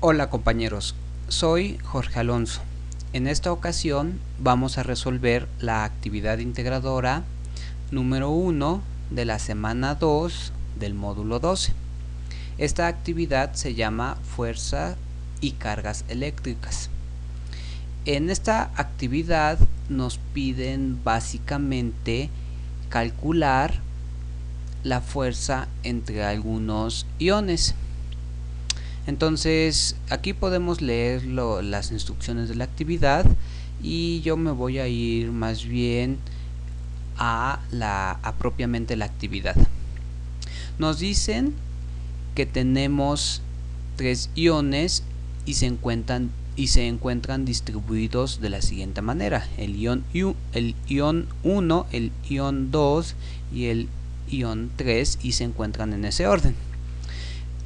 Hola compañeros, soy Jorge Alonso. En esta ocasión vamos a resolver la actividad integradora número 1 de la semana 2 del módulo 12. Esta actividad se llama fuerza y cargas eléctricas. En esta actividad nos piden básicamente calcular la fuerza entre algunos iones. Entonces aquí podemos leer las instrucciones de la actividad y yo me voy a ir más bien a propiamente la actividad. Nos dicen que tenemos 3 iones y se encuentran distribuidos de la siguiente manera: el ion 1, el ion 2 y el ion 3, y se encuentran en ese orden.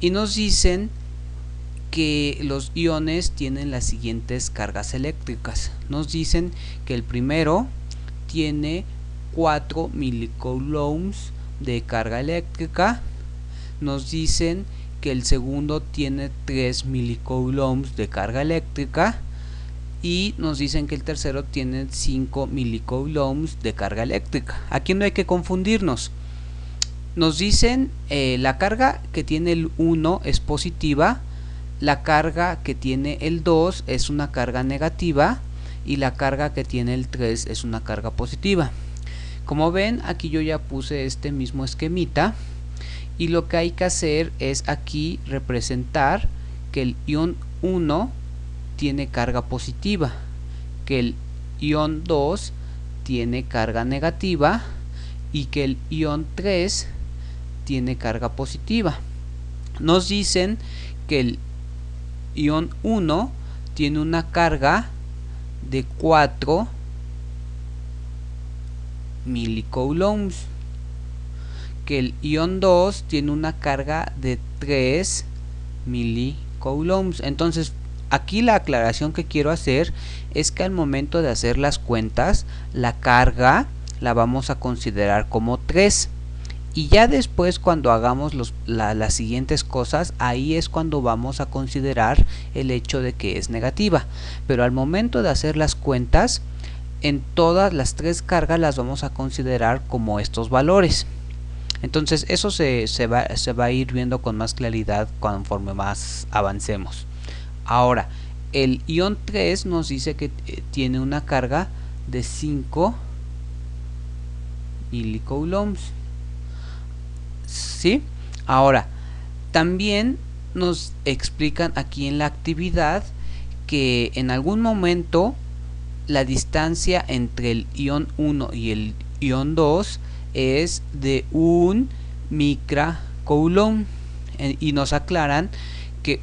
Y nos dicen que los iones tienen las siguientes cargas eléctricas. Nos dicen que el primero tiene 4 milicoulombs de carga eléctrica. Nos dicen que el segundo tiene 3 milicoulombs de carga eléctrica. Y nos dicen que el tercero tiene 5 milicoulombs de carga eléctrica. Aquí no hay que confundirnos. Nos dicen la carga que tiene el 1 es positiva, la carga que tiene el 2 es una carga negativa y la carga que tiene el 3 es una carga positiva. Como ven, aquí yo ya puse este mismo esquemita y lo que hay que hacer es aquí representar que el ion 1 tiene carga positiva, que el ion 2 tiene carga negativa y que el ion 3 tiene carga positiva. Nos dicen que el ion 1 tiene una carga de 4 milicoulombs, que el ion 2 tiene una carga de 3 milicoulombs. Entonces aquí la aclaración que quiero hacer es que al momento de hacer las cuentas, la carga la vamos a considerar como 3. Y ya después, cuando hagamos las siguientes cosas, ahí es cuando vamos a considerar el hecho de que es negativa. Pero al momento de hacer las cuentas, en todas las 3 cargas las vamos a considerar como estos valores. Entonces eso se va a ir viendo con más claridad conforme más avancemos. Ahora, el ion 3 nos dice que tiene una carga de 5 milicoulombs. ¿Sí? Ahora, también nos explican aquí en la actividad que en algún momento la distancia entre el ion 1 y el ion 2 es de 1 microcoulomb, y nos aclaran que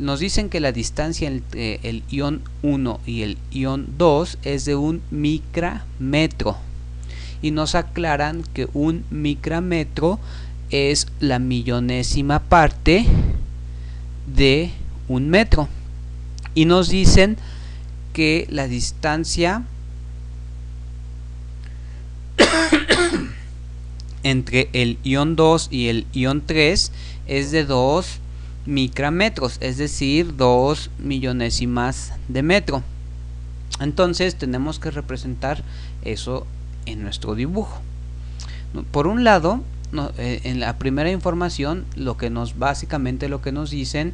nos dicen que la distancia entre el ion 1 y el ion 2 es de 1 micrómetro. Y nos aclaran que 1 micrómetro es la millonésima parte de 1 metro. Y nos dicen que la distancia entre el ion 2 y el ion 3 es de 2 micrómetros, es decir, 2 millonésimas de metro. Entonces tenemos que representar eso en nuestro dibujo. Por un lado, en la primera información, básicamente lo que nos dicen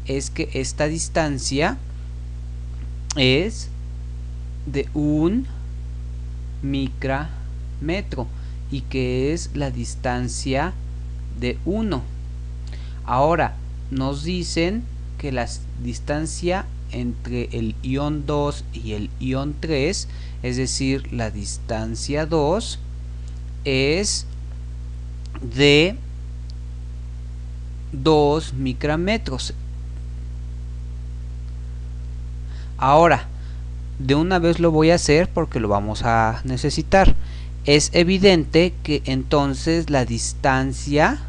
es que esta distancia es de 1 micrómetro y que es la distancia de 1. Ahora nos dicen que la distancia entre el ion 2 y el ion 3, es decir, la distancia 2, es de 2 micrómetros. Ahora, de una vez lo voy a hacer porque lo vamos a necesitar. Es evidente que entonces la distancia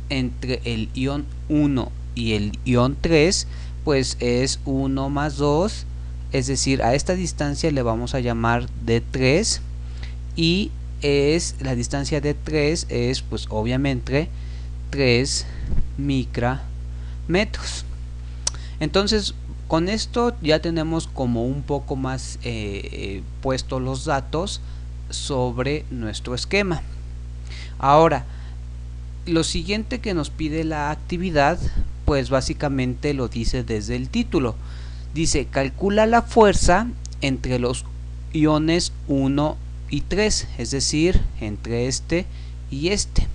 entre el ion 1 y el ion 3 pues es 1 más 2, es decir, a esta distancia le vamos a llamar D3, y la distancia de 3 es pues obviamente 3 micrametros. Entonces con esto ya tenemos como un poco más puestos los datos sobre nuestro esquema. Ahora, lo siguiente que nos pide la actividad, pues básicamente lo dice desde el título. Dice, calcula la fuerza entre los iones 1 y 3, es decir, entre este y este.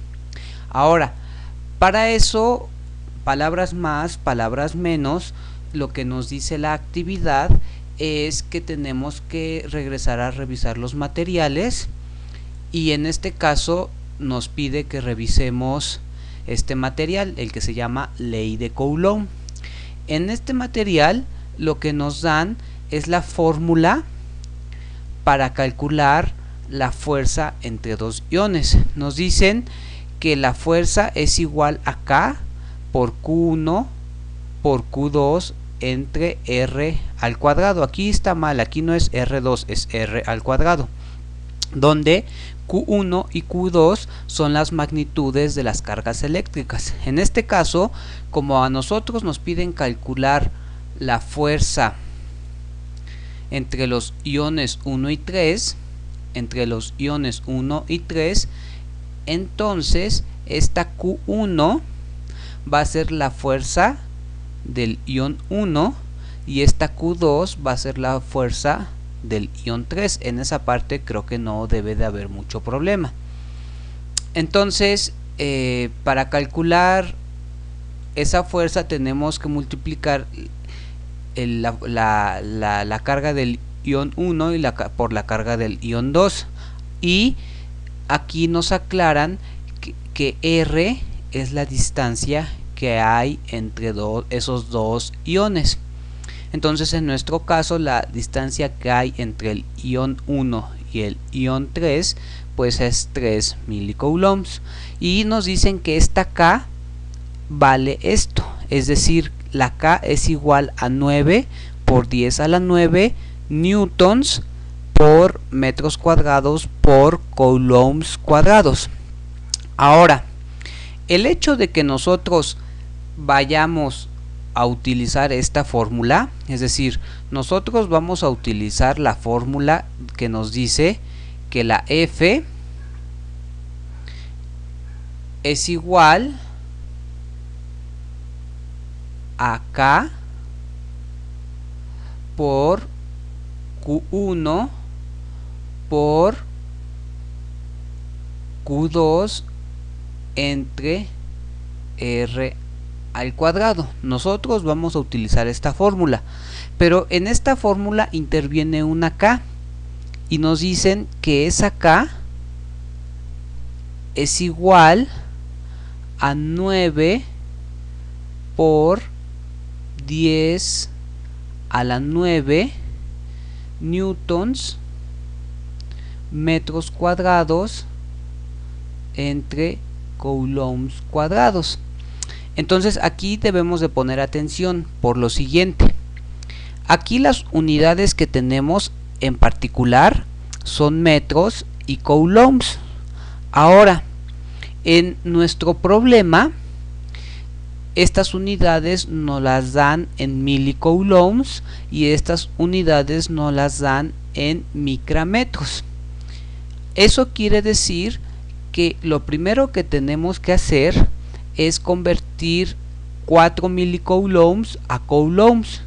Ahora, para eso, palabras más, palabras menos, lo que nos dice la actividad es que tenemos que regresar a revisar los materiales, y en este caso nos pide que revisemos este material, el que se llama ley de Coulomb. En este material lo que nos dan es la fórmula para calcular la fuerza entre dos iones. Nos dicen que la fuerza es igual a K por Q1 por Q2 entre R al cuadrado. Aquí está mal, aquí no es R2, es R al cuadrado, donde Q1 y Q2 son las magnitudes de las cargas eléctricas. En este caso, como a nosotros nos piden calcular la fuerza entre los iones 1 y 3, entonces esta Q1 va a ser la fuerza del ion 1 y esta Q2 va a ser la fuerza del ion 3. En esa parte creo que no debe de haber mucho problema. Entonces, para calcular esa fuerza tenemos que multiplicar la carga del ion 1 y por la carga del ion 2, y aquí nos aclaran que R es la distancia que hay entre esos dos iones. Entonces en nuestro caso la distancia que hay entre el ion 1 y el ion 3 pues es 3 milicoulombs, y nos dicen que esta K vale esto, es decir, la K es igual a 9 por 10 a la 9 newtons por metros cuadrados por coulombs cuadrados. Ahora, el hecho de que nosotros vayamos a utilizar esta fórmula, es decir, nosotros vamos a utilizar la fórmula que nos dice que la F es igual a K por Q1 por Q2 entre R al cuadrado. Nosotros vamos a utilizar esta fórmula, pero en esta fórmula interviene una K y nos dicen que esa K es igual a 9 por 10 a la 9 newtons metros cuadrados entre coulombs cuadrados. Entonces aquí debemos de poner atención por lo siguiente. Aquí las unidades que tenemos en particular son metros y coulombs. Ahora, en nuestro problema, estas unidades nos las dan en milicoulombs y estas unidades nos las dan en micrametros. Eso quiere decir que lo primero que tenemos que hacer es convertir 4 milicoulombs a coulombs.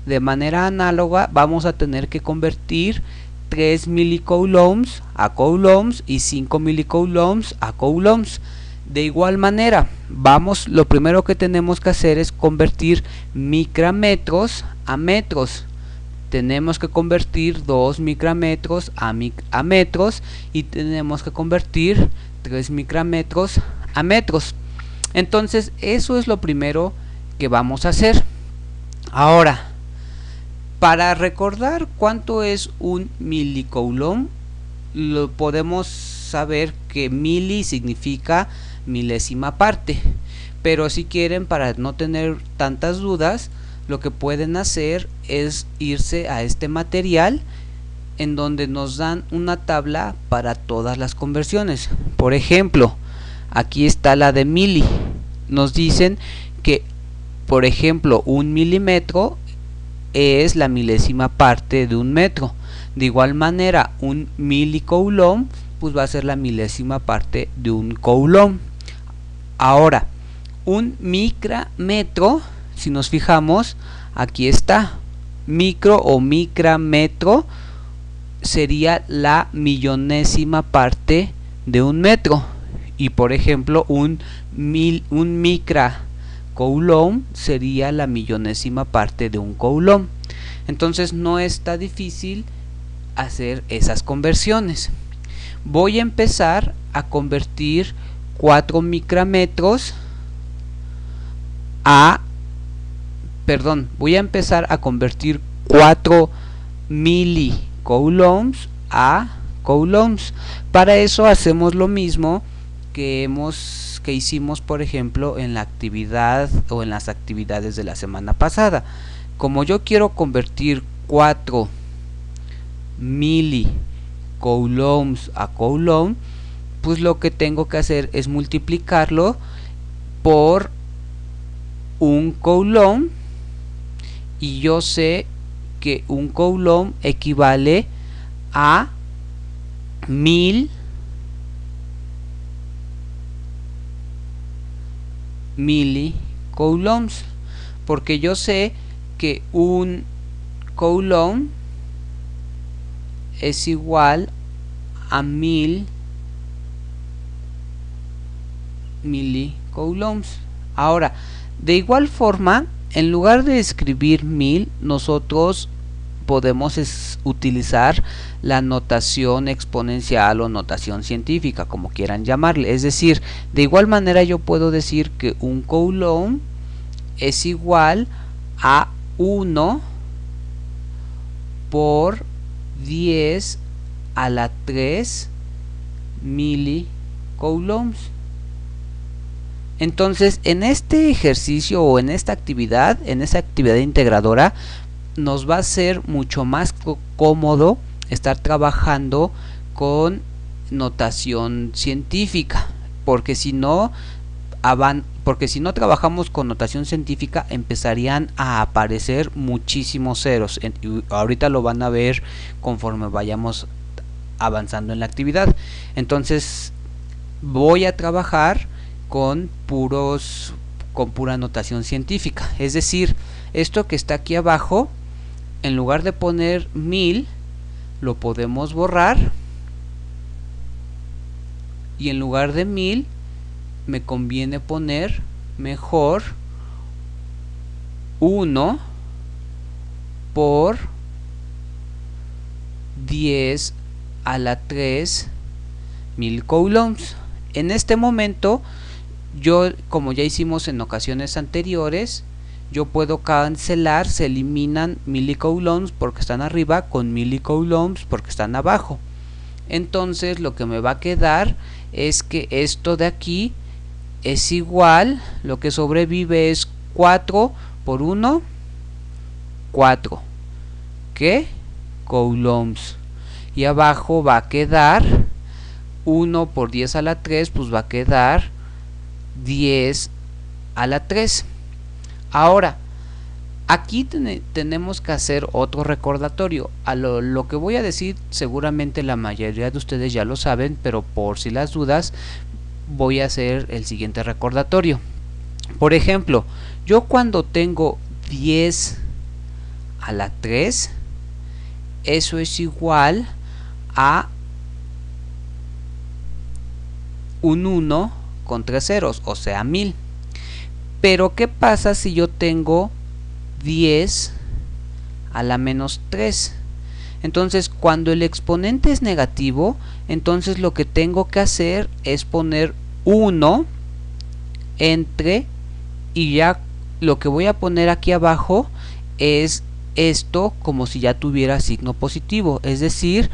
De manera análoga vamos a tener que convertir 3 milicoulombs a coulombs y 5 milicoulombs a coulombs. De igual manera, lo primero que tenemos que hacer es convertir micrametros a metros. Tenemos que convertir 2 micrametros a metros y tenemos que convertir 3 micrametros a metros. Entonces eso es lo primero que vamos a hacer. Ahora, para recordar cuánto es un milicoulomb, lo podemos saber que mili significa milésima parte, pero si quieren, para no tener tantas dudas, lo que pueden hacer es irse a este material en donde nos dan una tabla para todas las conversiones. Por ejemplo, aquí está la de mili, nos dicen que, por ejemplo, un milímetro es la milésima parte de un metro. De igual manera, un milicoulomb pues va a ser la milésima parte de un coulomb. Ahora, un micrametro, si nos fijamos, aquí está, micro o micrametro sería la millonésima parte de un metro. Y por ejemplo, un micracoulomb sería la millonésima parte de un coulomb. Entonces no está difícil hacer esas conversiones. Voy a empezar a convertir 4 micrametros voy a empezar a convertir 4 milicoulombs a coulombs. Para eso hacemos lo mismo que hicimos, por ejemplo, en la actividad o en las actividades de la semana pasada. Como yo quiero convertir 4 milicoulombs a coulomb, pues lo que tengo que hacer es multiplicarlo por un coulomb, y yo sé que un coulomb equivale a 1000 milicoulombs, porque yo sé que un coulomb es igual a 1000 milicoulombs. Ahora, de igual forma, en lugar de escribir 1000, nosotros podemos utilizar la notación exponencial o notación científica, como quieran llamarle. Es decir, de igual manera yo puedo decir que un coulomb es igual a 1 por 10 a la 3 milicoulombs. Entonces, en este ejercicio o en esta actividad integradora, nos va a ser mucho más cómodo estar trabajando con notación científica, porque si no trabajamos con notación científica, empezarían a aparecer muchísimos ceros. Ahorita lo van a ver conforme vayamos avanzando en la actividad. Entonces voy a trabajar con pura notación científica. Es decir, esto que está aquí abajo, en lugar de poner 1000, lo podemos borrar, y en lugar de 1000 me conviene poner mejor 1 por 10 a la 3 milicoulombs. En este momento, yo, como ya hicimos en ocasiones anteriores, yo puedo cancelar, se eliminan milicoulombs porque están arriba con milicoulombs porque están abajo. Entonces lo que me va a quedar es que esto de aquí es igual, lo que sobrevive es 4 por 1, 4, ¿qué? Coulombs. Y abajo va a quedar 1 por 10 a la 3, pues va a quedar 10 a la 3. Ahora, aquí tenemos que hacer otro recordatorio. Lo que voy a decir, seguramente la mayoría de ustedes ya lo saben, pero por si las dudas, voy a hacer el siguiente recordatorio. Por ejemplo, yo cuando tengo 10 a la 3, eso es igual a un 1 con 3 ceros, o sea 1000. Pero ¿qué pasa si yo tengo 10 a la menos 3? Entonces, cuando el exponente es negativo, entonces lo que tengo que hacer es poner 1 entre, y ya lo que voy a poner aquí abajo es esto como si ya tuviera signo positivo, es decir,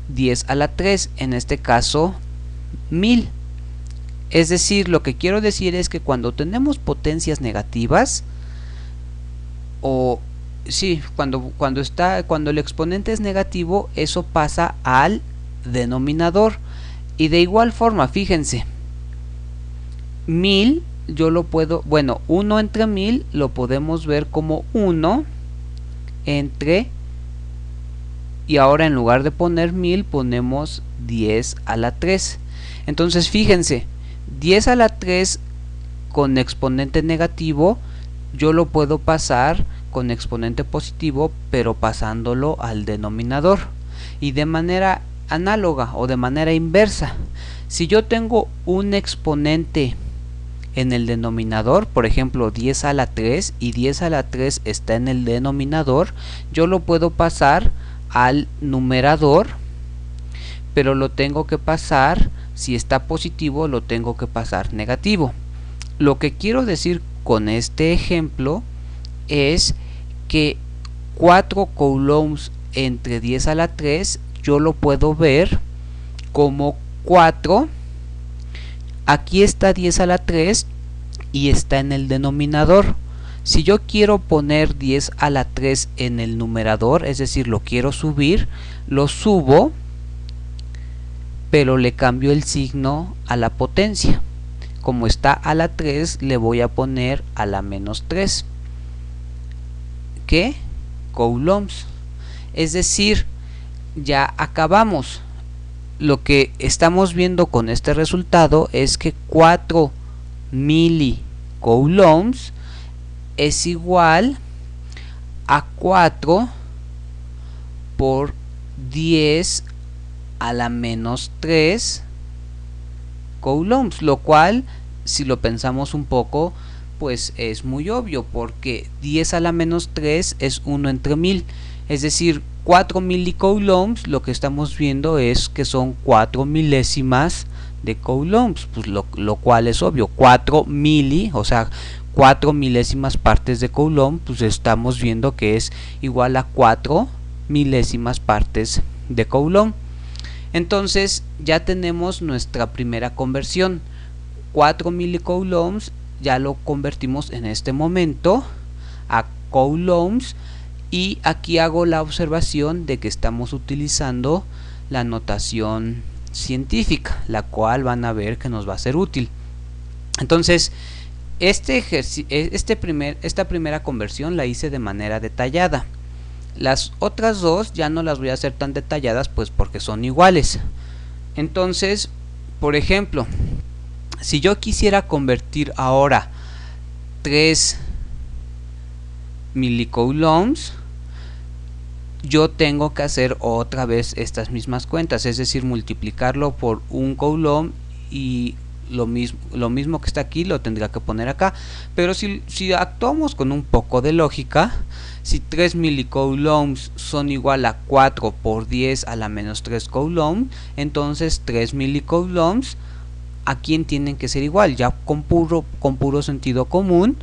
10 a la 3, en este caso 1000. Es decir, lo que quiero decir es que cuando tenemos potencias negativas, o sí, cuando el exponente es negativo, eso pasa al denominador. Y de igual forma, fíjense, 1000 yo lo puedo, bueno, 1 entre 1000 lo podemos ver como 1 entre, y ahora en lugar de poner 1000 ponemos 10 a la 3. Entonces fíjense, 10 a la 3 con exponente negativo yo lo puedo pasar con exponente positivo, pero pasándolo al denominador. Y de manera análoga o de manera inversa, si yo tengo un exponente en el denominador, por ejemplo 10 a la 3, y 10 a la 3 está en el denominador, yo lo puedo pasar al numerador, pero lo tengo que pasar, si está positivo lo tengo que pasar negativo. Lo que quiero decir con este ejemplo es que 4 coulombs entre 10 a la 3 yo lo puedo ver como 4. Aquí está 10 a la 3 y está en el denominador. Si yo quiero poner 10 a la 3 en el numerador, es decir, lo quiero subir, lo subo, pero le cambio el signo a la potencia. Como está a la 3, le voy a poner a la menos 3. ¿Qué? Coulombs. Es decir, ya acabamos. Lo que estamos viendo con este resultado es que 4 milicoulombs es igual a 4 por 10 a la menos 3 coulombs, lo cual, si lo pensamos un poco, pues es muy obvio, porque 10 a la menos 3 es 1 entre 1000, es decir, 4 milicoulombs, lo que estamos viendo es que son 4 milésimas de coulombs, pues lo cual es obvio. 4 mili, o sea, 4 milésimas partes de coulomb, pues estamos viendo que es igual a 4 milésimas partes de coulomb. Entonces ya tenemos nuestra primera conversión. 4 milicoulombs ya lo convertimos en este momento a coulombs, y aquí hago la observación de que estamos utilizando la notación científica, la cual van a ver que nos va a ser útil. Entonces esta primera conversión la hice de manera detallada. Las otras dos ya no las voy a hacer tan detalladas, pues porque son iguales. Entonces, por ejemplo, si yo quisiera convertir ahora 3 milicoulombs, yo tengo que hacer otra vez estas mismas cuentas, es decir, multiplicarlo por un coulomb, y lo mismo que está aquí lo tendría que poner acá. Pero si actuamos con un poco de lógica, si 3 milicoulombs son igual a 4 por 10 a la menos 3 coulomb, entonces 3 milicoulombs a quién tienen que ser igual. Ya con puro sentido común,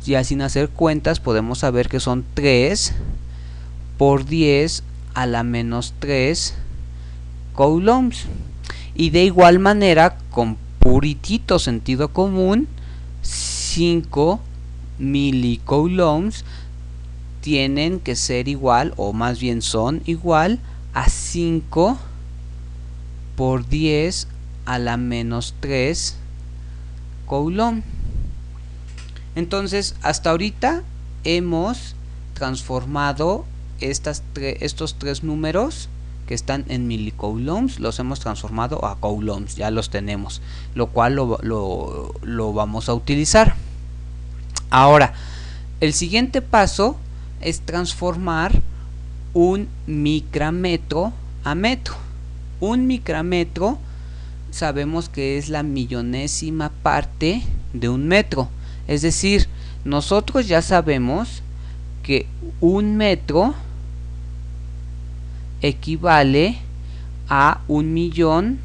ya sin hacer cuentas, podemos saber que son 3 por 10 a la menos 3 coulombs. Y de igual manera, con puritito sentido común, 5 milicoulombs tienen que ser igual, o más bien son igual a 5 por 10 a la menos 3 coulomb. Entonces hasta ahorita hemos transformado estos tres números que están en milicoulombs, los hemos transformado a coulombs, ya los tenemos, lo cual lo vamos a utilizar. Ahora, el siguiente paso es transformar un micrametro a metro. Un micrametro sabemos que es la millonésima parte de un metro, es decir, nosotros ya sabemos que un metro equivale a 1.000.000,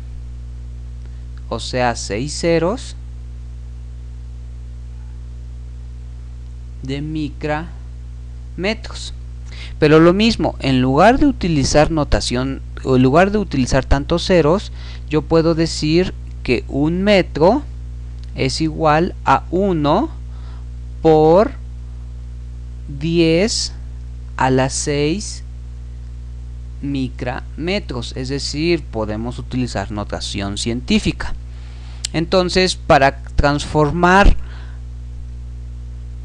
o sea 6 ceros, de micrametros. Pero lo mismo, en lugar de utilizar notación, o en lugar de utilizar tantos ceros, yo puedo decir que un metro es igual a 1 por 10 a la 6 micrametros, es decir, podemos utilizar notación científica. Entonces, para transformar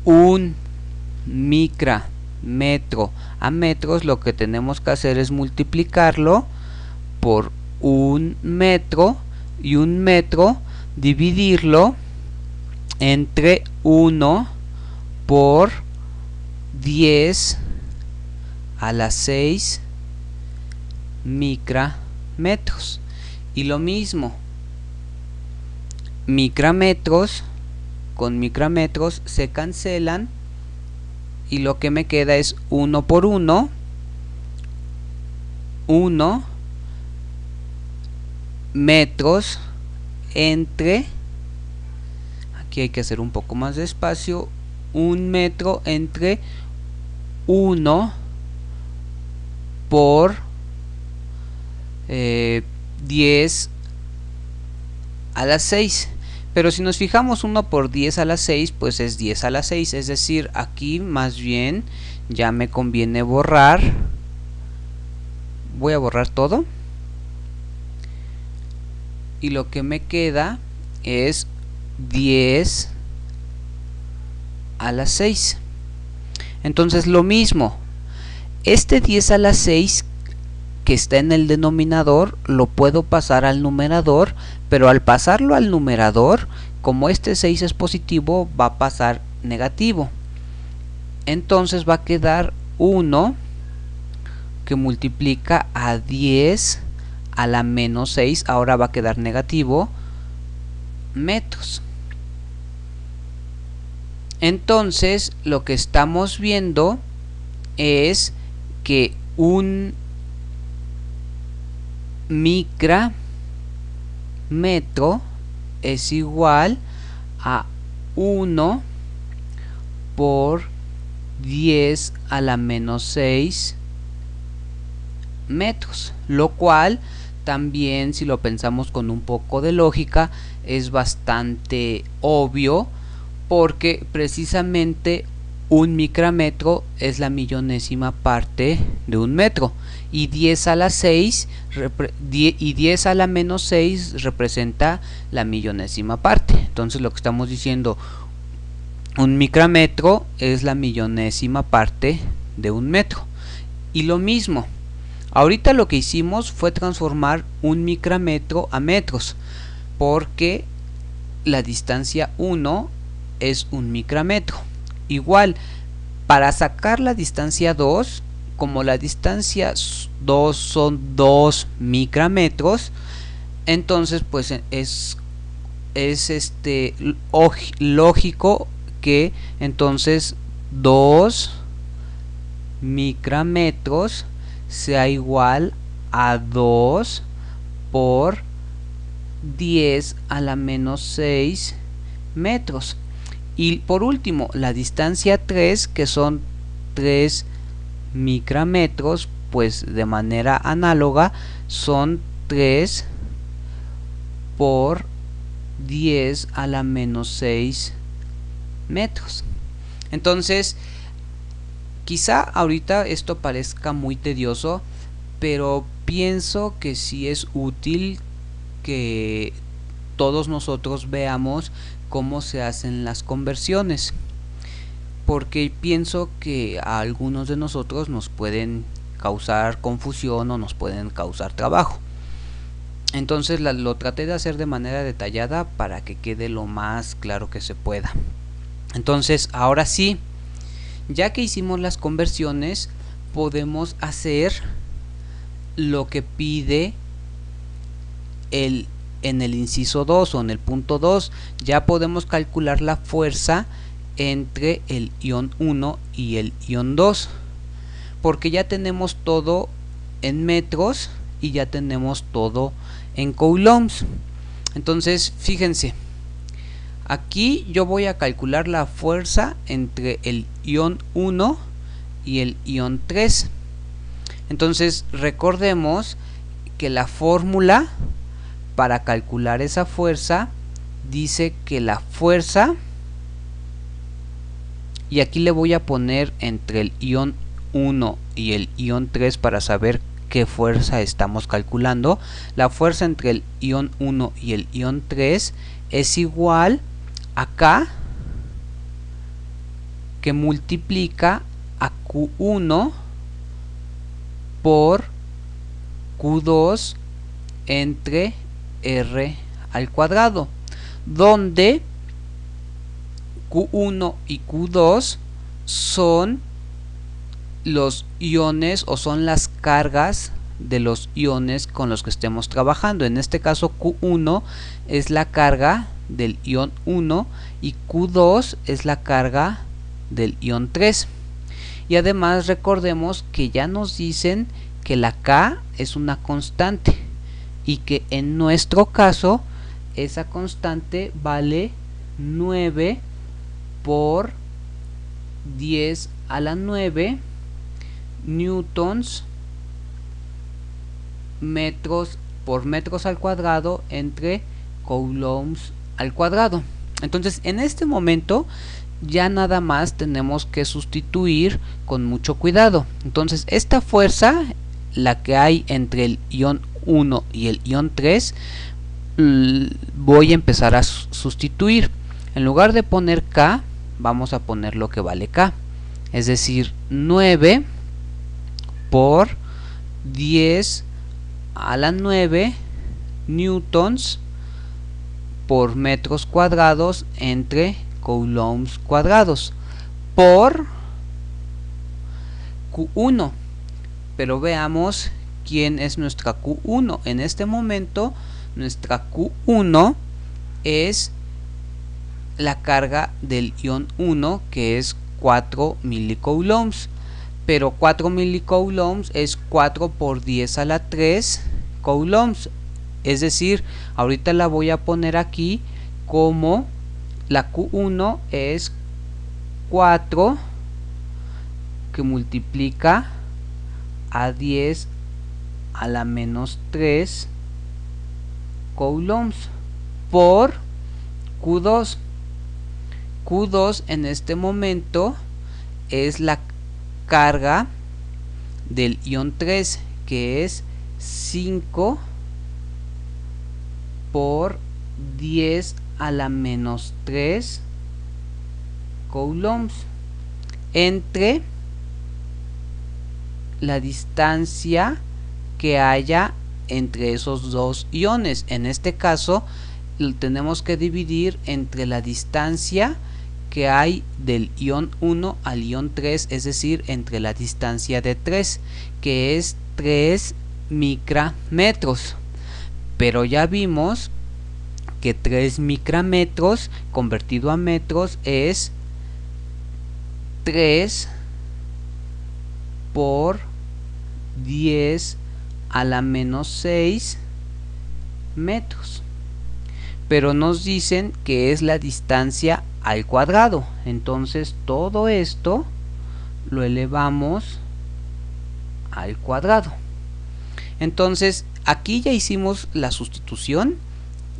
un micrametro a metros, lo que tenemos que hacer es multiplicarlo por un metro, y un metro dividirlo entre 1 por 10 a la 6 micrametros. Y lo mismo, micrametros con micrametros se cancelan y lo que me queda es 1 por 1, 1 metros entre, aquí hay que hacer un poco más despacio, 1 metro entre 1 por 10 a la 6. Pero si nos fijamos, 1 por 10 a la 6 pues es 10 a la 6, es decir, aquí más bien ya me conviene borrar. Voy a borrar todo y lo que me queda es 10 a la 6. Entonces lo mismo, este 10 a la 6 que está en el denominador lo puedo pasar al numerador, pero al pasarlo al numerador, como este 6 es positivo, va a pasar negativo. Entonces va a quedar 1 que multiplica a 10 a la menos 6, ahora va a quedar negativo, metros. Entonces lo que estamos viendo es que un micrametro es igual a 1 por 10 a la menos 6 metros, lo cual también, si lo pensamos con un poco de lógica, es bastante obvio, porque precisamente un micrametro es la millonésima parte de un metro, y 10 a la 6 y 10 a la menos 6 representa la millonésima parte. Entonces lo que estamos diciendo, un micrametro es la millonésima parte de un metro. Y lo mismo, ahorita lo que hicimos fue transformar un micrametro a metros, porque la distancia 1 es un micrametro. Igual, para sacar la distancia 2, como la distancia 2 son 2 micrametros, entonces pues es lógico que entonces 2 micrametros sea igual a 2 por 10 a la menos 6 metros. Y por último, la distancia 3, que son 3 micrametros, pues de manera análoga son 3 por 10 a la menos 6 metros. Entonces, quizá ahorita esto parezca muy tedioso, pero pienso que sí es útil que todos nosotros veamos cómo se hacen las conversiones, porque pienso que a algunos de nosotros nos pueden causar confusión o nos pueden causar trabajo. Entonces lo traté de hacer de manera detallada para que quede lo más claro que se pueda. Entonces ahora sí, ya que hicimos las conversiones, podemos hacer lo que pide en el inciso 2 o en el punto 2. Ya podemos calcular la fuerza entre el ion 1 y el ion 2, porque ya tenemos todo en metros y ya tenemos todo en coulombs. Entonces fíjense, aquí yo voy a calcular la fuerza entre el ion 1 y el ion 3. Entonces recordemos que la fórmula para calcular esa fuerza dice que la fuerza, y aquí le voy a poner entre el ion 1 y el ion 3 para saber qué fuerza estamos calculando. La fuerza entre el ion 1 y el ion 3 es igual a K que multiplica a Q1 por Q2 entre R al cuadrado, donde Q1 y Q2 son los iones o son las cargas de los iones con los que estemos trabajando. En este caso Q1 es la carga del ion 1 y Q2 es la carga del ion 3. Y además recordemos que ya nos dicen que la K es una constante y que en nuestro caso esa constante vale 9 por 10 a la 9 newtons por metros al cuadrado entre coulombs al cuadrado. Entonces en este momento ya nada más tenemos que sustituir con mucho cuidado. Entonces esta fuerza, la que hay entre el ion 1 y el ion 3, voy a empezar a sustituir. En lugar de poner K, vamos a poner lo que vale K, es decir, 9 por 10 a la 9 newtons por metros cuadrados entre coulombs cuadrados por Q1. Pero veamos quién es nuestra Q1. En este momento nuestra Q1 es la carga del ion 1, que es 4 milicoulombs, pero 4 milicoulombs es 4 por 10 a la 3 coulombs, es decir, ahorita la voy a poner aquí como la Q1 es 4 que multiplica a 10 a la menos 3 coulombs por Q2. Q2 en este momento es la carga del ion 3, que es 5 por 10 a la menos 3 coulombs entre la distancia que haya entre esos dos iones. En este caso tenemos que dividir entre la distancia que hay del ion 1 al ion 3, es decir, entre la distancia de 3, que es 3 micrometros. Pero ya vimos que 3 micrometros convertido a metros es 3 por 10 a la menos 6 metros. Pero nos dicen que es la distancia al cuadrado. Entonces todo esto lo elevamos al cuadrado. Entonces aquí ya hicimos la sustitución.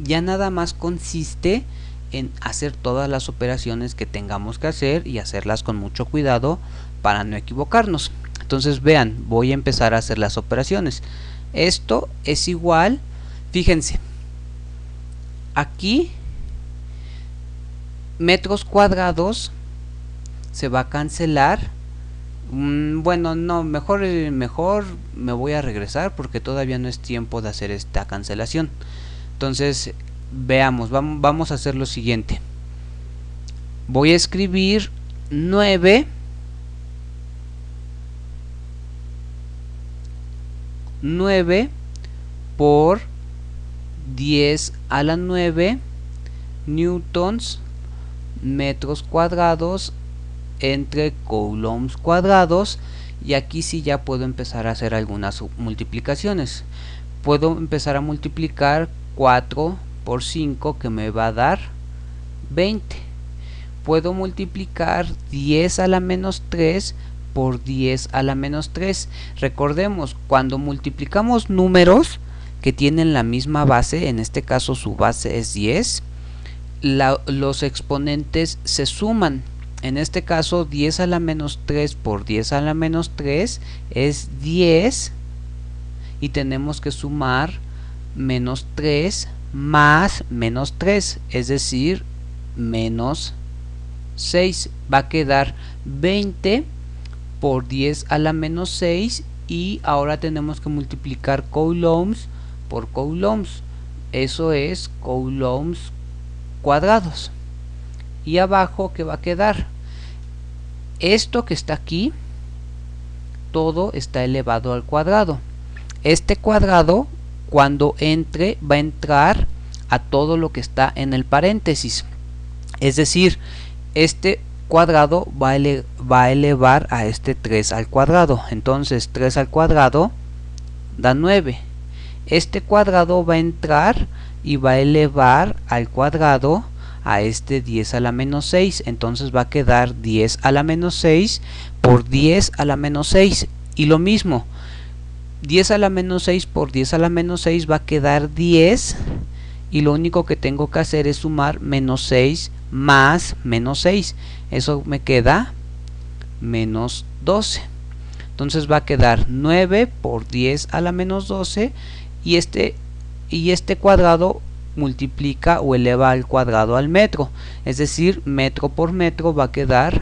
Ya nada más consiste en hacer todas las operaciones que tengamos que hacer y hacerlas con mucho cuidado para no equivocarnos. Entonces vean, voy a empezar a hacer las operaciones. Esto es igual, fíjense, aquí metros cuadrados se va a cancelar. Bueno, no, mejor me voy a regresar porque todavía no es tiempo de hacer esta cancelación. Entonces veamos, vamos a hacer lo siguiente. Voy a escribir 9 por 10 a la 9 newtons metros cuadrados entre coulombs cuadrados, y aquí sí ya puedo empezar a hacer algunas multiplicaciones. Puedo empezar a multiplicar 4 por 5, que me va a dar 20. Puedo multiplicar 10 a la menos 3 por 10 a la menos 3. Recordemos, cuando multiplicamos números que tienen la misma base, en este caso su base es 10, los exponentes se suman. En este caso 10 a la menos 3 por 10 a la menos 3 es 10, y tenemos que sumar menos 3 más menos 3, es decir, menos 6. Va a quedar 20 por 10 a la menos 6 y ahora tenemos que multiplicar coulombs por coulombs. Eso es coulombs cuadrados. Y abajo, ¿qué va a quedar? Esto que está aquí, todo está elevado al cuadrado. Este cuadrado, cuando entre, va a entrar a todo lo que está en el paréntesis. Es decir, este cuadrado va a elevar a este 3 al cuadrado. Entonces 3 al cuadrado da 9. Este cuadrado va a entrar y va a elevar al cuadrado a este 10 a la menos 6. Entonces va a quedar 10 a la menos 6 por 10 a la menos 6. Y lo mismo, 10 a la menos 6 por 10 a la menos 6 va a quedar 10. Y lo único que tengo que hacer es sumar menos 6 más menos 6. Eso me queda menos 12. Entonces va a quedar 9 por 10 a la menos 12. Y este cuadrado multiplica o eleva al cuadrado al metro. Es decir, metro por metro va a quedar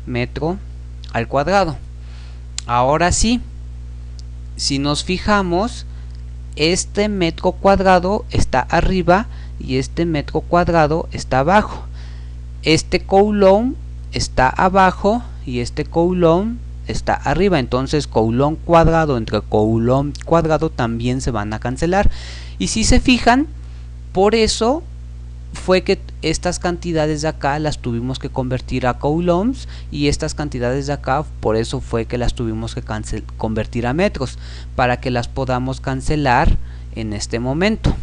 metro al cuadrado. Ahora sí, si nos fijamos, este metro cuadrado está arriba y este metro cuadrado está abajo. Este coulomb está abajo y este coulomb está arriba. Entonces coulomb cuadrado entre coulomb cuadrado también se van a cancelar. Y si se fijan, por eso fue que estas cantidades de acá las tuvimos que convertir a coulombs y estas cantidades de acá por eso fue que las tuvimos que convertir a metros, para que las podamos cancelar en este momento,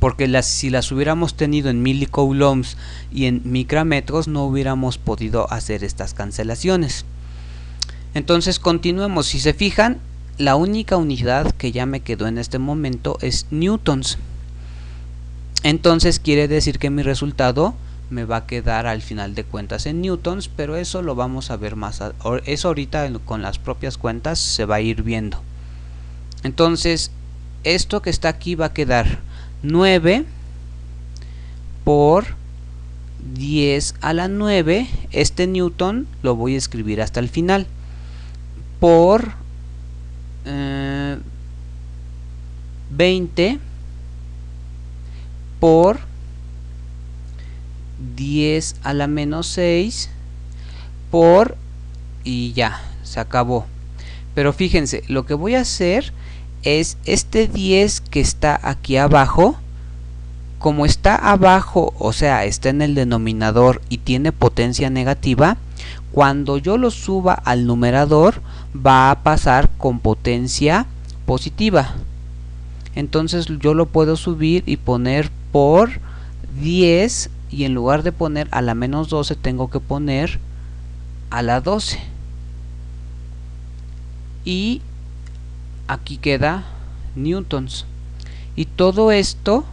porque si las hubiéramos tenido en milicoulombs y en micrometros no hubiéramos podido hacer estas cancelaciones. Entonces continuemos. Si se fijan, la única unidad que ya me quedó en este momento es newtons. Entonces quiere decir que mi resultado me va a quedar al final de cuentas en newtons, pero eso lo vamos a ver más. Eso ahorita con las propias cuentas se va a ir viendo. Entonces esto que está aquí va a quedar 9 por 10 a la 9. Este newton lo voy a escribir hasta el final. Por 20 por 10 a la menos 6 por, y ya, se acabó. Pero fíjense, lo que voy a hacer es este 10 que está aquí abajo, como está abajo, o sea, está en el denominador y tiene potencia negativa, cuando yo lo suba al numerador va a pasar con potencia positiva. Entonces yo lo puedo subir y poner por 10 y en lugar de poner a la menos 12 tengo que poner a la 12. Y aquí queda newtons. Y todo esto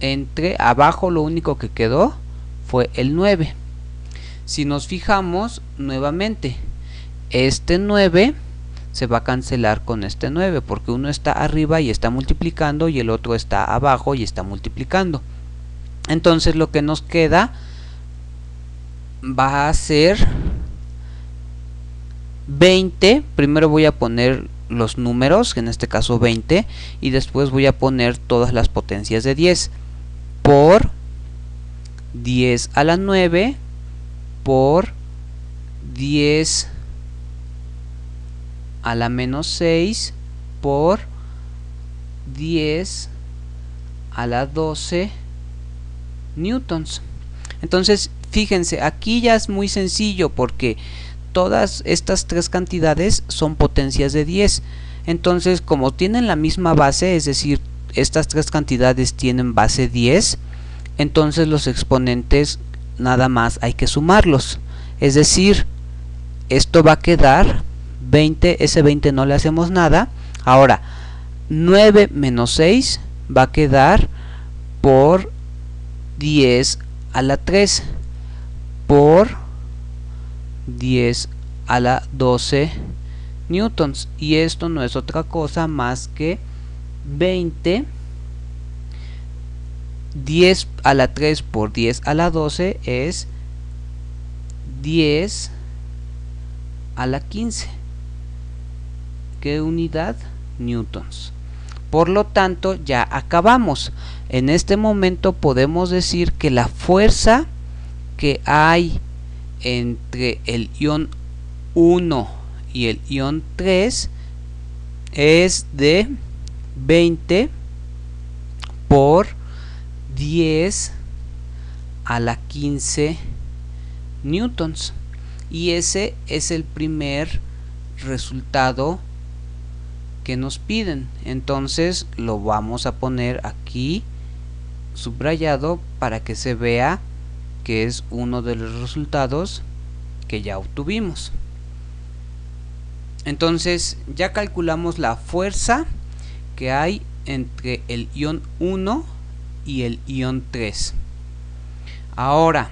entre abajo lo único que quedó fue el 9. Si nos fijamos nuevamente, este 9 se va a cancelar con este 9 porque uno está arriba y está multiplicando y el otro está abajo y está multiplicando. Entonces lo que nos queda va a ser 20. Primero voy a poner los números, en este caso 20, y después voy a poner todas las potencias de 10 por 10 a la 9 por 10 a la menos 6 por 10 a la 12 newtons. Entonces fíjense, aquí ya es muy sencillo porque todas estas tres cantidades son potencias de 10. Entonces como tienen la misma base, es decir, estas tres cantidades tienen base 10, entonces los exponentes nada más hay que sumarlos. Es decir, esto va a quedar 20, ese 20 no le hacemos nada. Ahora 9 menos 6 va a quedar por 10 a la 3 por 10 a la 12 newtons, y esto no es otra cosa más que 20 10 a la 3 por 10 a la 12 es 10 a la 15. ¿Qué unidad? Newtons. Por lo tanto, ya acabamos. En este momento podemos decir que la fuerza que hay entre el ion 1 y el ion 3 es de 20 por 10 a la 15 newtons, y ese es el primer resultado que nos piden. Entonces lo vamos a poner aquí subrayado para que se vea que es uno de los resultados que ya obtuvimos. Entonces ya calculamos la fuerza que hay entre el ion 1 y el ion 3. Ahora,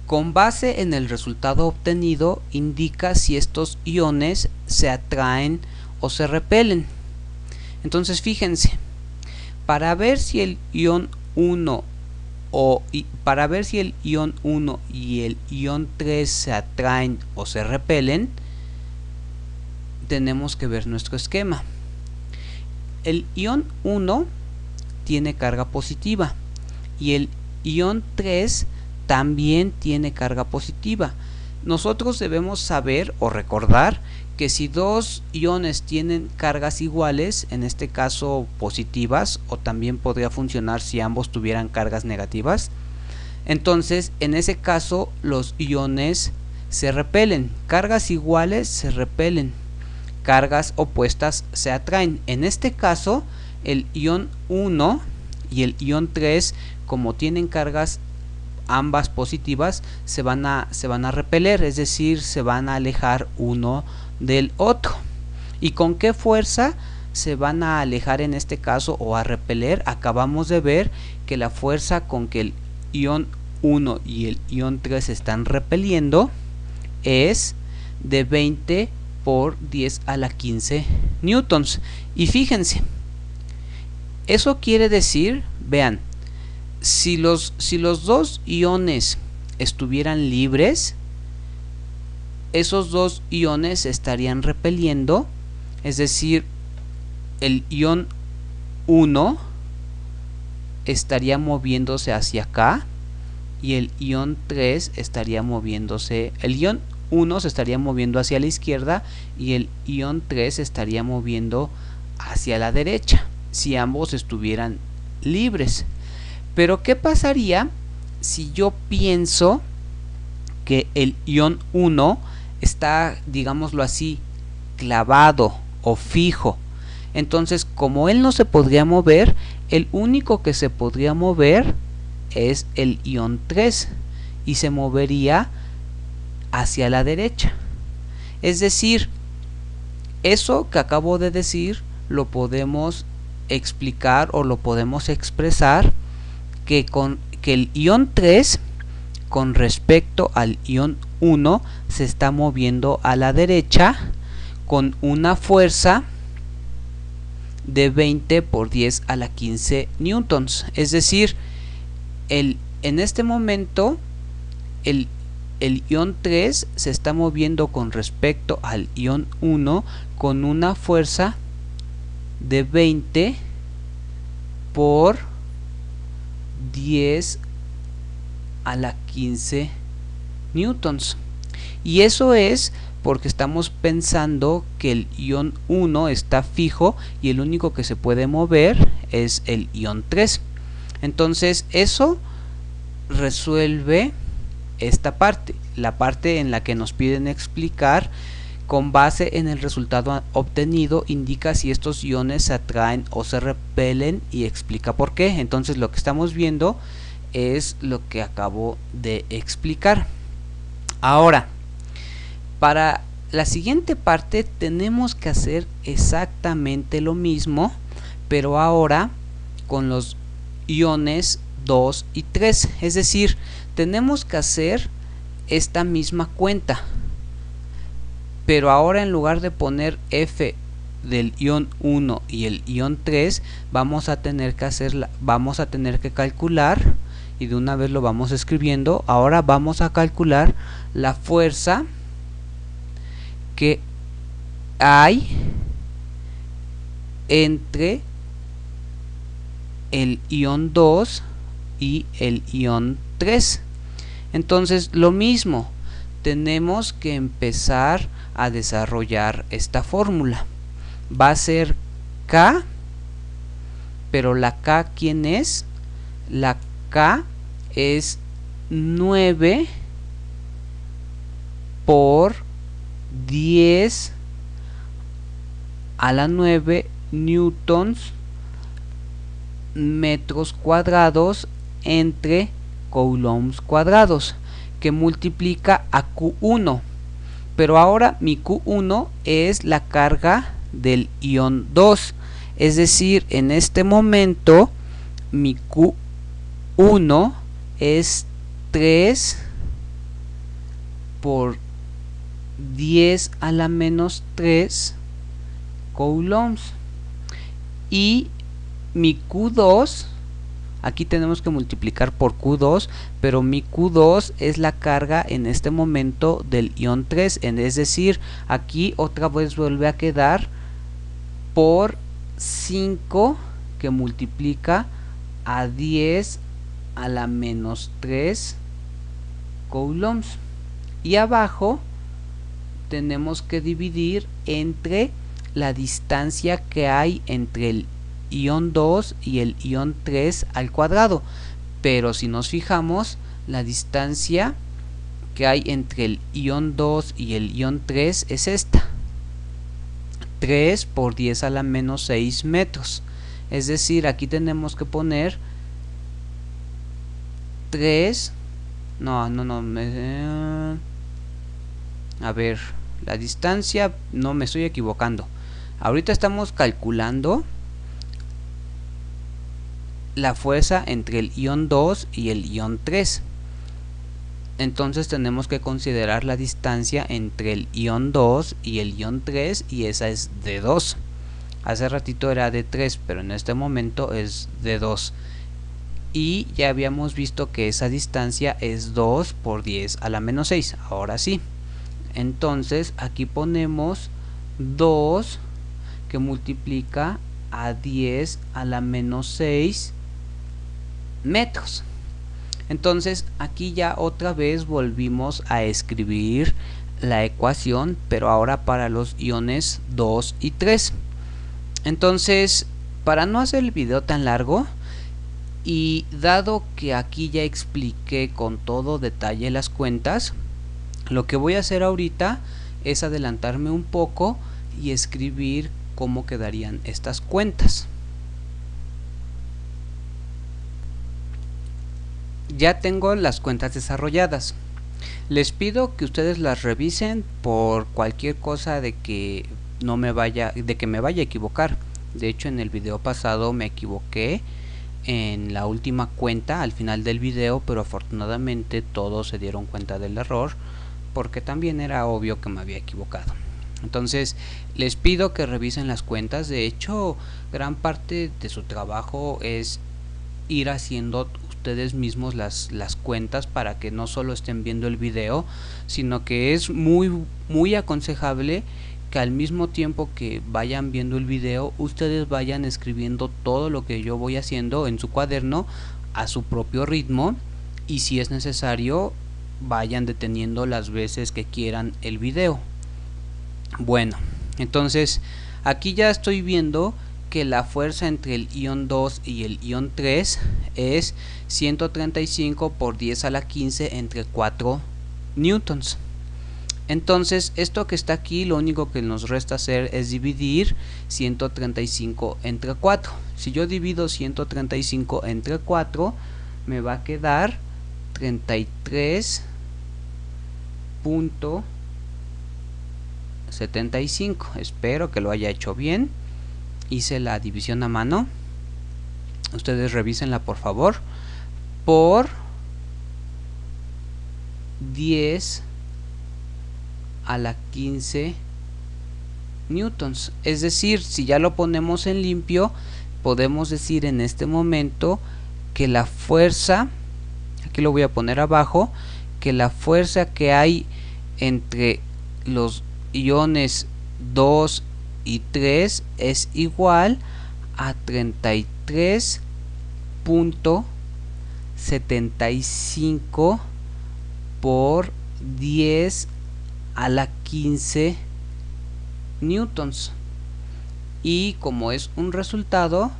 con base en el resultado obtenido, indica si estos iones se atraen o se repelen. Entonces fíjense, para ver si el ion 1 y el ion 3 se atraen o se repelen, tenemos que ver nuestro esquema. El ion 1 tiene carga positiva y el ion 3 también tiene carga positiva. Nosotros debemos saber o recordar que si dos iones tienen cargas iguales, en este caso positivas, o también podría funcionar si ambos tuvieran cargas negativas, entonces en ese caso los iones se repelen. Cargas iguales se repelen, cargas opuestas se atraen. En este caso el ion 1 y el ion 3, como tienen cargas ambas positivas, se van a repeler, es decir, se van a alejar uno del otro. ¿Y con qué fuerza se van a alejar en este caso o a repeler? Acabamos de ver que la fuerza con que el ion 1 y el ion 3 se están repeliendo es de 20 por 10 a la 15 newtons. Y fíjense, eso quiere decir, vean, si los dos iones estuvieran libres, esos dos iones estarían repeliendo, es decir, el ion 1 estaría moviéndose hacia acá y el ion 3 estaría moviéndose, el ion 1 se estaría moviendo hacia la izquierda y el ion 3 estaría moviendo hacia la derecha, si ambos estuvieran libres. Pero ¿qué pasaría si yo pienso que el ion 1 está, digámoslo así, clavado o fijo? Entonces, como él no se podría mover, el único que se podría mover es el ion 3 y se movería hacia la derecha. Es decir, eso que acabo de decir lo podemos explicar o lo podemos expresar que el ion 3 con respecto al ion 1 se está moviendo a la derecha con una fuerza de 20 por 10 a la 15 newtons. Es decir, en este momento el ion 3 se está moviendo con respecto al ion 1 con una fuerza de 20 por 10 a la 15 newtons. Y eso es porque estamos pensando que el ion 1 está fijo y el único que se puede mover es el ion 3. Entonces eso resuelve esta parte, la parte en la que nos piden explicar con base en el resultado obtenido, indica si estos iones se atraen o se repelen y explica por qué. Entonces lo que estamos viendo es lo que acabo de explicar. Ahora, para la siguiente parte tenemos que hacer exactamente lo mismo, pero ahora con los iones 2 y 3. Es decir, tenemos que hacer esta misma cuenta, pero ahora en lugar de poner F del ion 1 y el ion 3 vamos a tener que calcular, y de una vez lo vamos escribiendo. Ahora vamos a calcular la fuerza que hay entre el ion 2 y el ion 3. Entonces lo mismo, tenemos que empezar a desarrollar esta fórmula. Va a ser K, pero la K, ¿quién es? La K es 9 por 10 a la 9 newtons metros cuadrados entre coulombs cuadrados, que multiplica a Q1. Pero ahora mi Q1 es la carga del ion 2, es decir, en este momento mi Q1 es 3 por 10 a la menos 3 coulombs, y mi Q2, aquí tenemos que multiplicar por Q2, pero mi Q2 es la carga en este momento del ion 3, es decir, aquí otra vez vuelve a quedar por 5 que multiplica a 10 a la menos 3 coulombs, y abajo tenemos que dividir entre la distancia que hay entre el ion 2 y el ion 3 al cuadrado. Pero si nos fijamos, la distancia que hay entre el ion 2 y el ion 3 es esta: 3 por 10 a la menos 6 metros. Es decir, aquí tenemos que poner 3, a ver, la distancia, no me estoy equivocando. Ahorita estamos calculando la fuerza entre el ion 2 y el ion 3. Entonces tenemos que considerar la distancia entre el ion 2 y el ion 3, y esa es de 2. Hace ratito era de 3, pero en este momento es de 2. Y ya habíamos visto que esa distancia es 2 por 10 a la menos 6. Ahora sí. Entonces aquí ponemos 2 que multiplica a 10 a la menos 6 metros. Entonces aquí ya otra vez volvimos a escribir la ecuación, pero ahora para los iones 2 y 3. Entonces, para no hacer el video tan largo, y dado que aquí ya expliqué con todo detalle las cuentas, lo que voy a hacer ahorita es adelantarme un poco y escribir cómo quedarían estas cuentas. Ya tengo las cuentas desarrolladas. Les pido que ustedes las revisen por cualquier cosa de que me vaya a equivocar. De hecho, en el video pasado me equivoqué en la última cuenta al final del video, pero afortunadamente todos se dieron cuenta del error, porque también era obvio que me había equivocado. Entonces les pido que revisen las cuentas. De hecho, gran parte de su trabajo es ir haciendo ustedes mismos las cuentas, para que no solo estén viendo el video, sino que es muy aconsejable que al mismo tiempo que vayan viendo el video, ustedes vayan escribiendo todo lo que yo voy haciendo en su cuaderno a su propio ritmo, y si es necesario vayan deteniendo las veces que quieran el video. Bueno, entonces aquí ya estoy viendo que la fuerza entre el ion 2 y el ion 3 es 135 por 10 a la 15 entre 4 newtons. Entonces esto que está aquí, lo único que nos resta hacer es dividir 135 entre 4. Si yo divido 135 entre 4, me va a quedar 33.75. Espero que lo haya hecho bien. Hice la división a mano. Ustedes revísenla por favor. Por 10 a la 15 newtons. Es decir, si ya lo ponemos en limpio, podemos decir en este momento que la fuerza, aquí lo voy a poner abajo, que la fuerza que hay entre los iones 2 y 3 es igual a 33.75 por 10 a la 15 newtons. Y como es un resultado,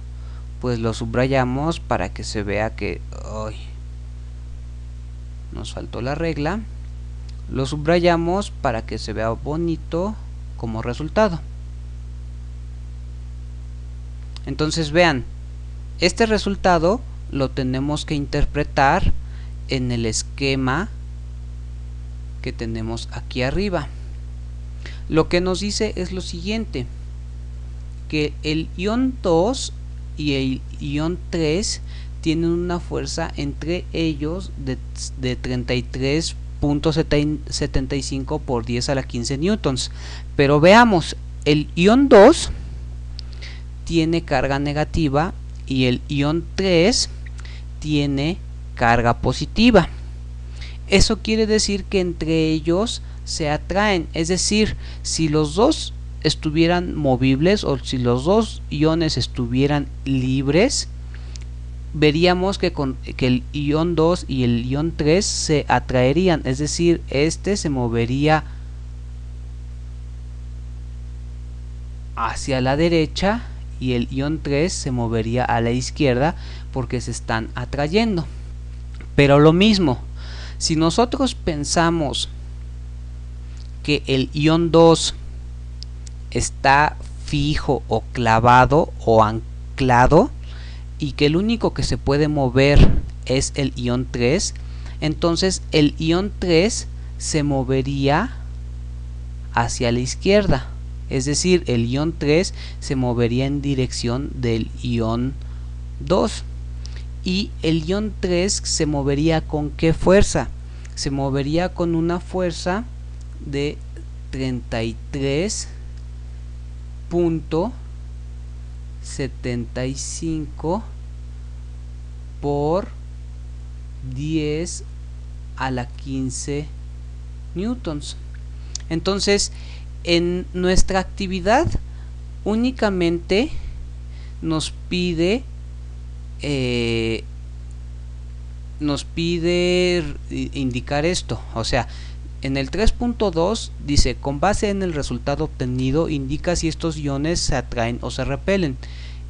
pues lo subrayamos para que se vea que nos faltó la regla. Lo subrayamos para que se vea bonito como resultado. Entonces vean, este resultado lo tenemos que interpretar en el esquema que tenemos aquí arriba. Lo que nos dice es lo siguiente, que el ion 2 y el ion 3 tienen una fuerza entre ellos de 33.75 por 10 a la 15 newtons. Pero veamos, el ion 2 tiene carga negativa y el ion 3 tiene carga positiva. Eso quiere decir que entre ellos se atraen, es decir, si los dos estuvieran movibles o si los dos iones estuvieran libres, veríamos que el ion 2 y el ion 3 se atraerían, es decir, este se movería hacia la derecha y el ion 3 se movería a la izquierda porque se están atrayendo. Pero lo mismo, si nosotros pensamos que el ion 2 está fijo o clavado o anclado y que el único que se puede mover es el ion 3, entonces el ion 3 se movería hacia la izquierda, es decir, el ion 3 se movería en dirección del ion 2 y el ion 3 se movería con ¿qué fuerza? Se movería con una fuerza de 33.75 por 10 a la 15 newtons. Entonces, en nuestra actividad únicamente nos pide indicar esto, o sea, en el 3.2 dice, con base en el resultado obtenido, indica si estos iones se atraen o se repelen.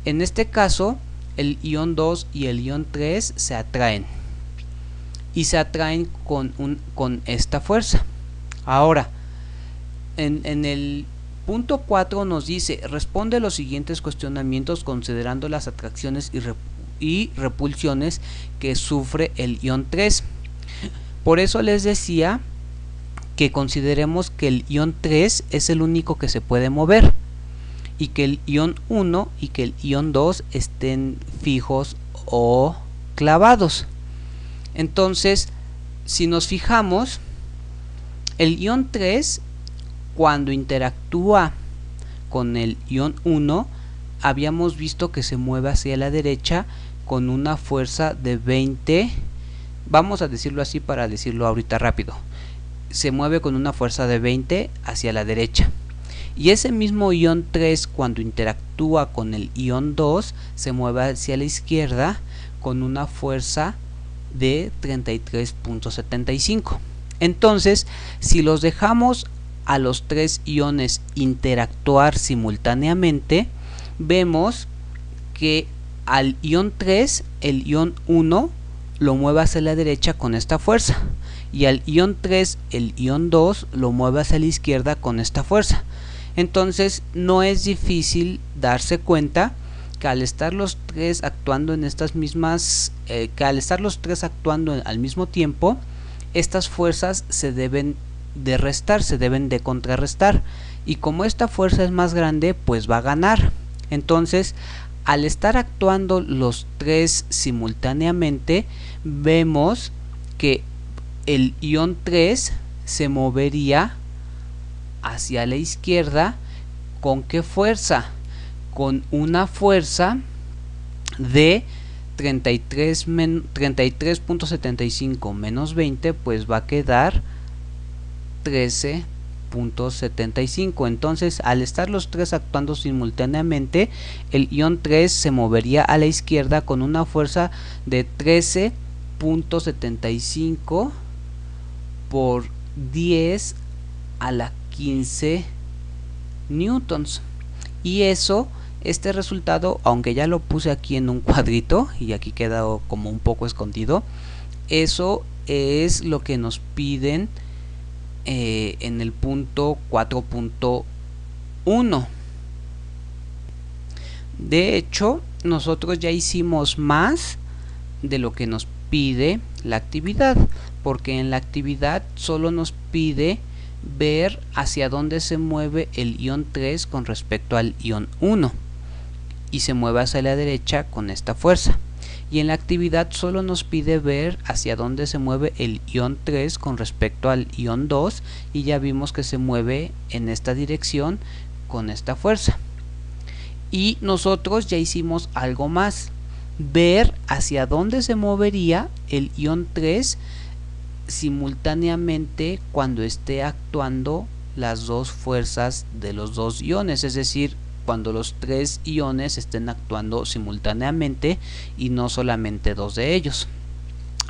En este caso, el ion 2 y el ion 3 se atraen. Y se atraen con esta fuerza. Ahora, en el punto 4 nos dice, responde a los siguientes cuestionamientos considerando las atracciones y repulsiones que sufre el ion 3. Por eso les decía que consideremos que el ion 3 es el único que se puede mover y que el ion 1 y que el ion 2 estén fijos o clavados. Entonces, si nos fijamos, el ion 3 cuando interactúa con el ion 1 habíamos visto que se mueve hacia la derecha con una fuerza de 20, vamos a decirlo así para decirlo ahorita rápido, se mueve con una fuerza de 20 hacia la derecha. Y ese mismo ion 3 cuando interactúa con el ion 2 se mueve hacia la izquierda con una fuerza de 33.75. Entonces, si los dejamos a los tres iones interactuar simultáneamente, vemos que al ion 3, el ion 1 lo mueve hacia la derecha con esta fuerza. Y al ion 3, el ion 2 lo mueve hacia la izquierda con esta fuerza. Entonces no es difícil darse cuenta que al estar los tres actuando en estas mismas, al mismo tiempo, estas fuerzas se deben de restar, se deben de contrarrestar. Y como esta fuerza es más grande, pues va a ganar. Entonces, al estar actuando los tres simultáneamente, vemos que el ion 3 se movería hacia la izquierda ¿Con qué fuerza? Con una fuerza de 33.75 menos 20, pues va a quedar 13.75. Entonces, al estar los tres actuando simultáneamente, el ion 3 se movería a la izquierda con una fuerza de 13.75 por 10 a la 15 newtons. Y este resultado, aunque ya lo puse aquí en un cuadrito y aquí queda como un poco escondido, eso es lo que nos piden en el punto 4.1. de hecho, nosotros ya hicimos más de lo que nos pide la actividad, porque en la actividad solo nos pide ver hacia dónde se mueve el ion 3 con respecto al ion 1 y se mueve hacia la derecha con esta fuerza. Y en la actividad solo nos pide ver hacia dónde se mueve el ion 3 con respecto al ion 2 y ya vimos que se mueve en esta dirección con esta fuerza. Y nosotros ya hicimos algo más, ver hacia dónde se movería el ion 3 simultáneamente cuando esté actuando las dos fuerzas de los dos iones, es decir, cuando los tres iones estén actuando simultáneamente y no solamente dos de ellos.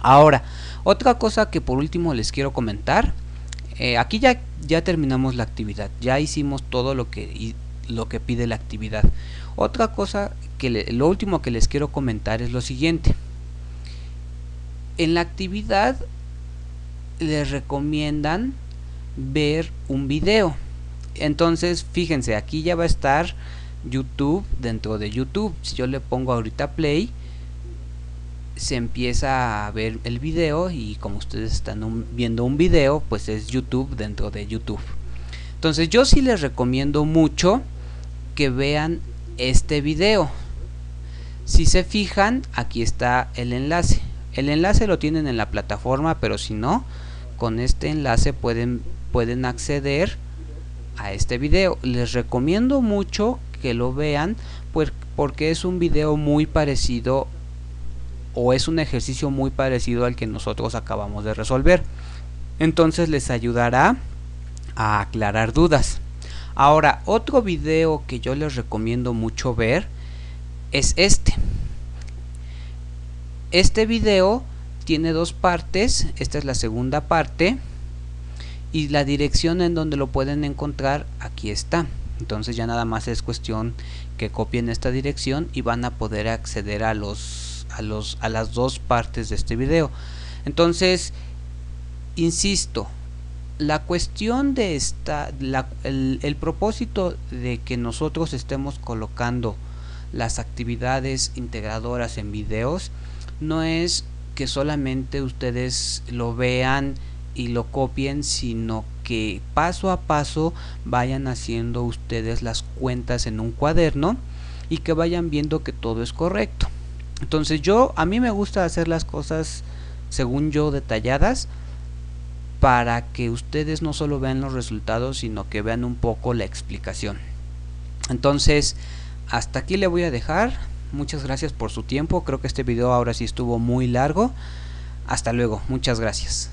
Ahora, otra cosa que por último les quiero comentar, aquí ya terminamos la actividad, ya hicimos todo lo que pide la actividad. Otra cosa lo último que les quiero comentar es lo siguiente. En la actividad les recomiendan ver un video. Entonces fíjense, aquí ya va a estar YouTube dentro de YouTube. Si yo le pongo ahorita play, se empieza a ver el video y como ustedes están viendo un video, pues es YouTube dentro de YouTube. Entonces yo sí les recomiendo mucho que vean este video. Si se fijan, aquí está el enlace. El enlace lo tienen en la plataforma, pero si no, con este enlace pueden acceder a este video. Les recomiendo mucho que lo vean porque es un video muy parecido o es un ejercicio muy parecido al que nosotros acabamos de resolver. Entonces les ayudará a aclarar dudas. Ahora, otro video que yo les recomiendo mucho ver es este. Este video tiene dos partes, esta es la segunda parte y la dirección en donde lo pueden encontrar aquí está. Entonces ya nada más es cuestión que copien esta dirección y van a poder acceder a las dos partes de este video. Entonces, insisto, la cuestión de el propósito de que nosotros estemos colocando las actividades integradoras en videos no es que solamente ustedes lo vean y lo copien, sino que paso a paso vayan haciendo ustedes las cuentas en un cuaderno y que vayan viendo que todo es correcto. Entonces a mí me gusta hacer las cosas según yo detalladas, para que ustedes no solo vean los resultados, sino que vean un poco la explicación. Entonces hasta aquí le voy a dejar. Muchas gracias por su tiempo. Creo que este video ahora sí estuvo muy largo. Hasta luego, muchas gracias.